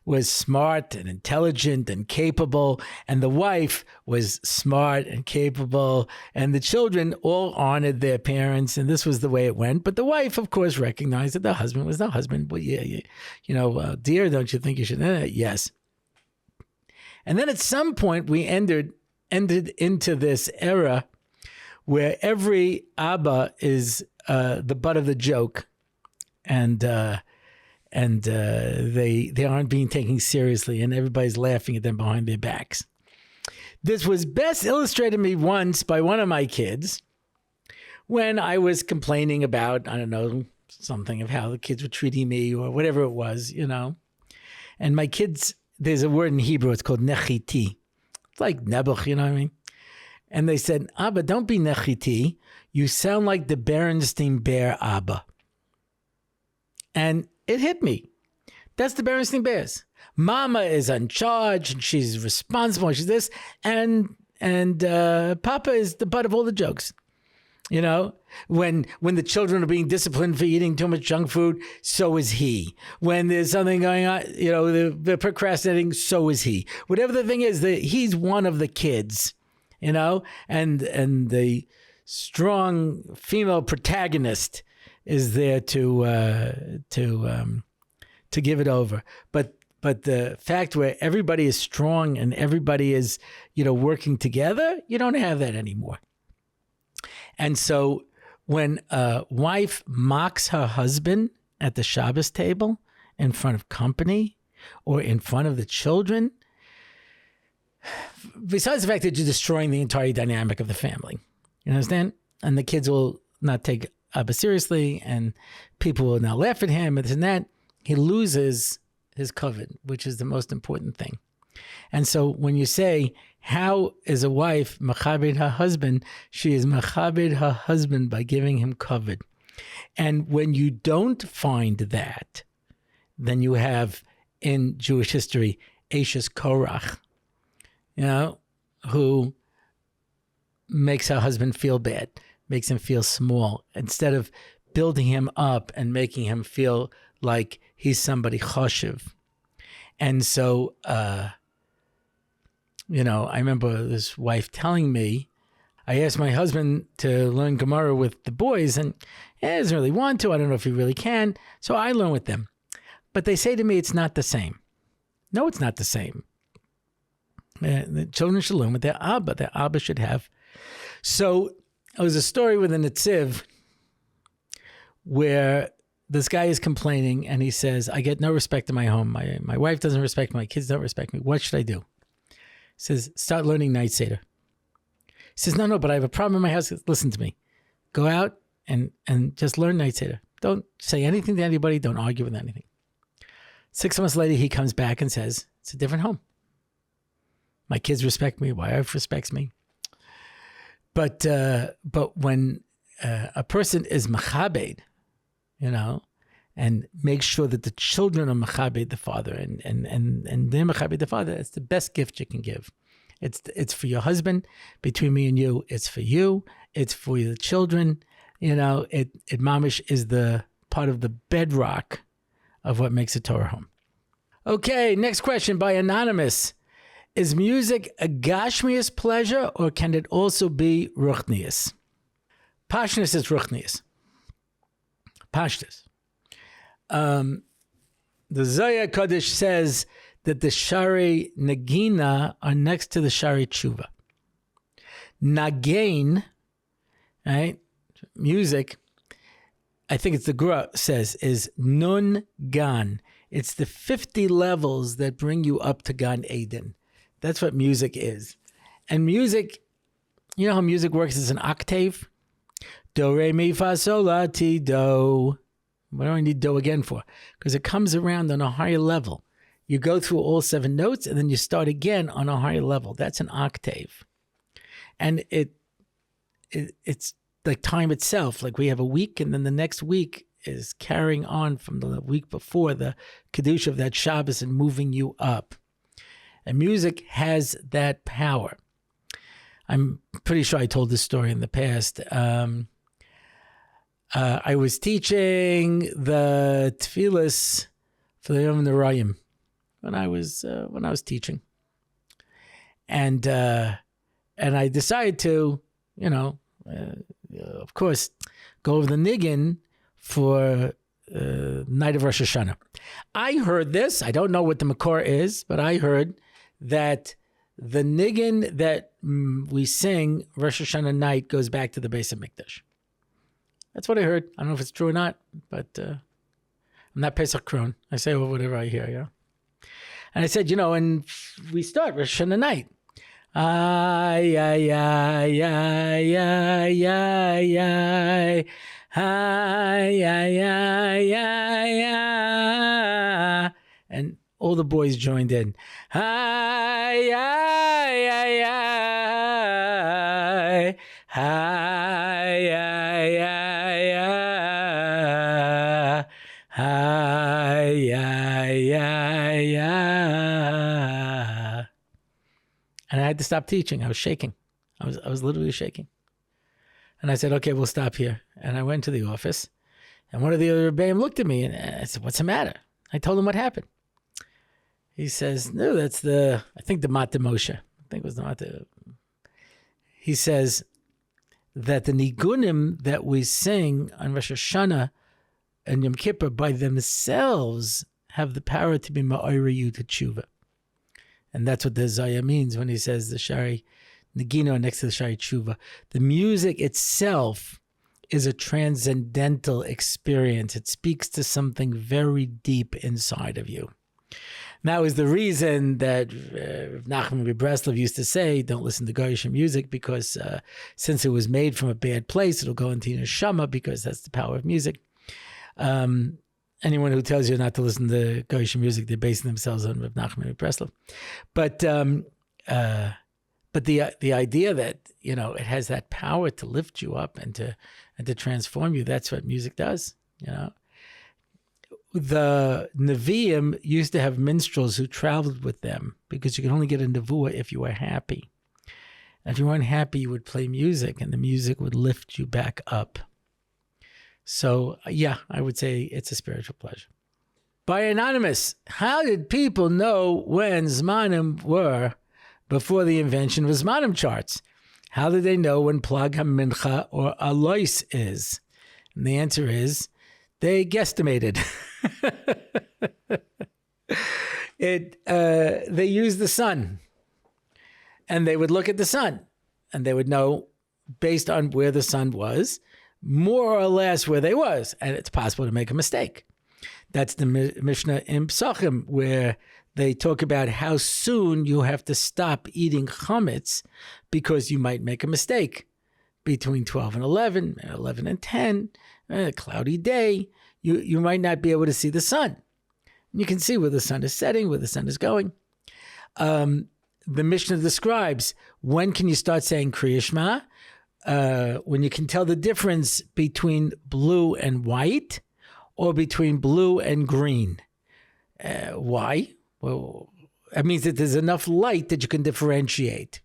was smart and intelligent and capable, and the wife was smart and capable, and the children all honored their parents, and this was the way it went. But the wife, of course, recognized that the husband was the husband. Well, dear, don't you think you should? Yes. And then at some point, we entered into this era where every Abba is the butt of the joke, and they aren't being taken seriously, and everybody's laughing at them behind their backs. This was best illustrated to me once by one of my kids when I was complaining about, I don't know, something of how the kids were treating me or whatever it was, you know. And my kids, there's a word in Hebrew, it's called nechiti. It's like nebuch, you know what I mean? And they said, Abba, don't be nechiti. You sound like the Berenstein Bear Abba. And it hit me. That's the Berenstein Bears. Mama is in charge and she's responsible. She's this. And Papa is the butt of all the jokes. You know, when the children are being disciplined for eating too much junk food, so is he. When there's something going on, you know, they're procrastinating, so is he. Whatever the thing is, he's one of the kids, you know, and the strong female protagonist is there to give it over. But the fact where everybody is strong and everybody is, you know, working together, you don't have that anymore. And so when a wife mocks her husband at the Shabbos table in front of company or in front of the children, besides the fact that you're destroying the entire dynamic of the family, you understand? And the kids will not take Abba seriously and people will now laugh at him and this and that. He loses his covet, which is the most important thing. And so when you say, how is a wife machabed her husband? She is machabed her husband by giving him covet. And when you don't find that, then you have in Jewish history, Ashes Korach, you know, who makes her husband feel bad, makes him feel small, instead of building him up and making him feel like he's somebody choshev. And so, you know, I remember this wife telling me, I asked my husband to learn Gemara with the boys, and he doesn't really want to. I don't know if he really can. So I learn with them. But they say to me, it's not the same. No, it's not the same. The children should learn with their Abba. Their Abba should have. So it was a story with a Netziv where this guy is complaining, and he says, I get no respect in my home. My wife doesn't respect me. My kids don't respect me. What should I do? He says, start learning Night Seder. He says, no, but I have a problem in my house. Listen to me. Go out and just learn Night Seder. Don't say anything to anybody. Don't argue with anything. 6 months later, he comes back and says, it's a different home. My kids respect me. My wife respects me. But when a person is machabed, you know, and make sure that the children are machabed the father and they're machabed the father, it's the best gift you can give. It's for your husband, between me and you, it's for you, it's for the children, you know, it mamish is the part of the bedrock of what makes a Torah home. Okay, next question by Anonymous. Is music a gashmius pleasure or can it also be ruchnius? Pashtus is ruchnius. Pashtus. The Zohar Kodesh says that the Shari Nagina are next to the Shari Tshuva. Nagain, right? Music, I think it's the Gra says, is Nun Gan. It's the 50 levels that bring you up to Gan Eden. That's what music is. And music, you know how music works as an octave? Do, re, mi, fa, sol, la, ti, do. What do I need do again for? Because it comes around on a higher level. You go through all 7 notes and then you start again on a higher level. That's an octave. And it's like time itself. Like we have a week and then the next week is carrying on from the week before, the Kedusha of that Shabbos and moving you up. And music has that power. I'm pretty sure I told this story in the past. I was teaching the tefillas for the Yom Narayim when I was teaching, and I decided to, you know, of course, go over the niggin for night of Rosh Hashanah. I heard this. I don't know what the makor is, but I heard that the niggin that we sing Rosh Hashanah night goes back to the Beis HaMikdash. That's what I heard. I don't know if it's true or not, but I'm not Pesach Kron. I say whatever I hear, yeah. And I said, and we start Rosh Hashanah night. Ay, ay, ay, ay, ay, ay, ay. Ay, ay, ay, ay, ay. And all the boys joined in. Ay, ay, ay, ay. Ay, ay, ay, ay. Ay, ay, ay, ay. And I had to stop teaching. I was shaking. I was literally shaking. And I said, okay, we'll stop here. And I went to the office. And one of the other Rebbeim looked at me and I said, what's the matter? I told him what happened. He says, no, that's I think the Mata Moshe. I think it was the Mata. He says that the Nigunim that we sing on Rosh Hashanah and Yom Kippur by themselves have the power to be ma'ira you to tshuva. And that's what the Zaya means when he says the Shari Nagino next to the Shari Tshuva. The music itself is a transcendental experience. It speaks to something very deep inside of you. And that was the reason that Nachman Breslov used to say, don't listen to Goyish music because since it was made from a bad place, it'll go into your neshama because that's the power of music. Anyone who tells you not to listen to Goyish music, they're basing themselves on Rav Nachman Breslov. But the idea that, it has that power to lift you up and to transform you, that's what music does, The Nevi'im used to have minstrels who traveled with them because you could only get a nevuah if you were happy. And if you weren't happy, you would play music and the music would lift you back up. So, yeah, I would say it's a spiritual pleasure. By Anonymous, how did people know when Zmanim were before the invention of Zmanim Charts? How did they know when Plag HaMincha or Alois is? And the answer is, they guesstimated. They used the sun. And they would look at the sun. And they would know, based on where the sun was, more or less where they was. And it's possible to make a mistake. That's the Mishnah in Psachim, where they talk about how soon you have to stop eating chametz because you might make a mistake. Between 12 and 11, 11 and 10, a cloudy day, you might not be able to see the sun. You can see where the sun is setting, where the sun is going. The Mishnah describes when can you start saying Kriya Shema? When you can tell the difference between blue and white or between blue and green. Why? Well, that means that there's enough light that you can differentiate.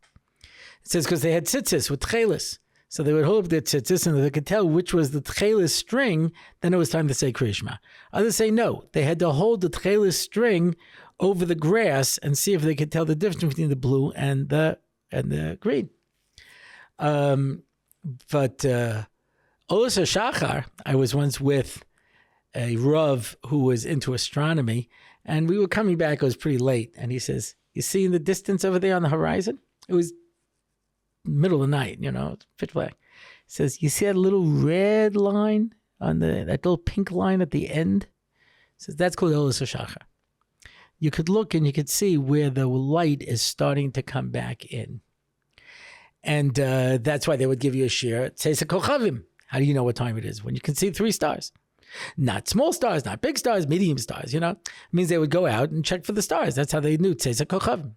It says because they had tzitzis with tchelis. So they would hold up their tzitzis and they could tell which was the tchelis string, then it was time to say Kriya Shema. Others say no. They had to hold the tchelis string over the grass and see if they could tell the difference between the blue and the green. But Olas Shachar, I was once with a Rav who was into astronomy, and we were coming back, it was pretty late, and he says, you see in the distance over there on the horizon? It was middle of the night, it's pitch black. He says, you see that little red line on that little pink line at the end? He says, that's called Olas Shachar. You could look and you could see where the light is starting to come back in. And that's why they would give you a shir. Tzeis HaKochavim. How do you know what time it is? When you can see 3 stars. Not small stars, not big stars, medium stars, It means they would go out and check for the stars. That's how they knew Tzeis HaKochavim.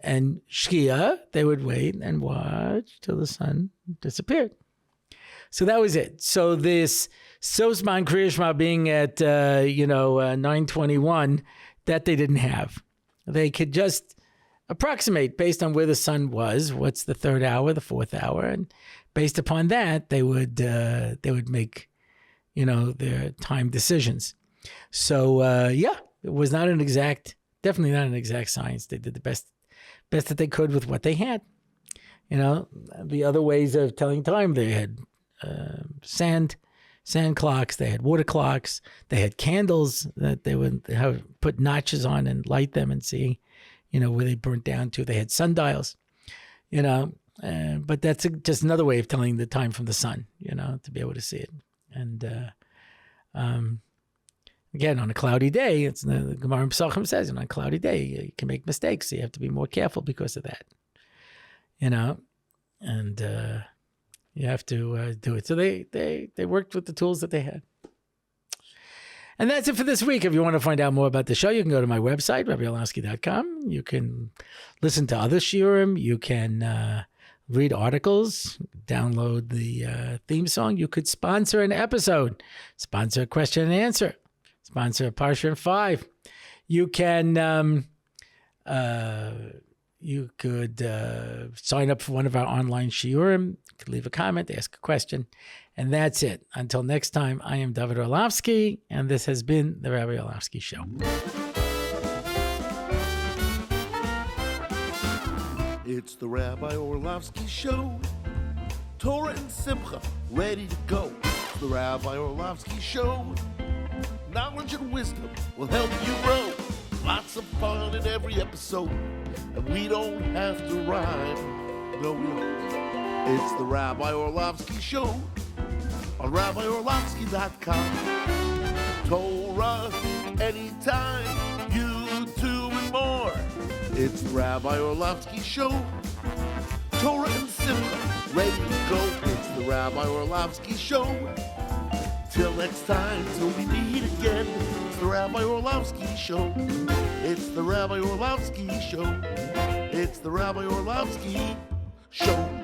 And Shkia, they would wait and watch till the sun disappeared. So that was it. So this Sosman Kriya Shema being at, 9:21, that they didn't have. They could just approximate based on where the sun was. What's the 3rd hour, the 4th hour, and based upon that, they would make, their time decisions. So it was not definitely not an exact science. They did the best that they could with what they had. The other ways of telling time, they had sand clocks, they had water clocks, they had candles that they would put notches on and light them and see, where they burnt down to. They had sundials, but that's just another way of telling the time from the sun, to be able to see it. And Again, on a cloudy day, it's the Gemara in Pesachim says, on a cloudy day, you can make mistakes. So you have to be more careful because of that, and you have to do it. So they worked with the tools that they had. And that's it for this week. If you want to find out more about the show, you can go to my website, RabbiOrlofsky.com. You can listen to other shiurim. You can read articles, download the theme song. You could sponsor an episode, sponsor a question and answer, sponsor a Parsha 5. You can, you could sign up for one of our online shiurim. You could leave a comment, ask a question, and that's it. Until next time, I am David Orlofsky, and this has been the Rabbi Orlofsky Show. It's the Rabbi Orlofsky Show. Torah and Simcha, ready to go. It's the Rabbi Orlofsky Show. Knowledge and wisdom will help you grow. Lots of fun in every episode. And we don't have to rhyme. No, we don't. It's the Rabbi Orlofsky Show on RabbiOrlofsky.com. Torah, anytime, YouTube and more. It's the Rabbi Orlofsky Show. Torah and Simcha, ready to go. It's the Rabbi Orlofsky Show. Till next time, till we meet again. It's the Rabbi Orlofsky Show. It's the Rabbi Orlofsky Show. It's the Rabbi Orlofsky Show.